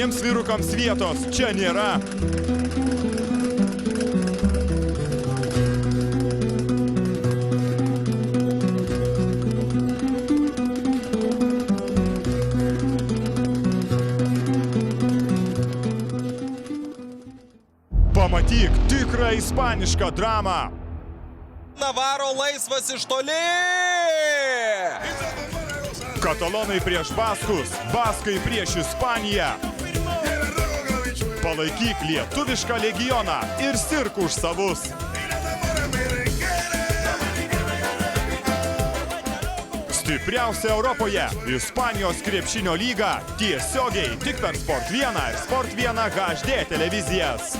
jauniems vyrukams vietos čia nėra. Pamatyk tikrą ispanišką dramą. Navaro laisvas iš toli. Katalonai prieš baskus, baskai prieš Ispaniją. Palaikyk lietuvišką legioną ir sirk už savus. Stipriausia Europoje Ispanijos krepšinio lyga tiesiogiai tik per Sport 1 ir Sport 1 HD televizijas.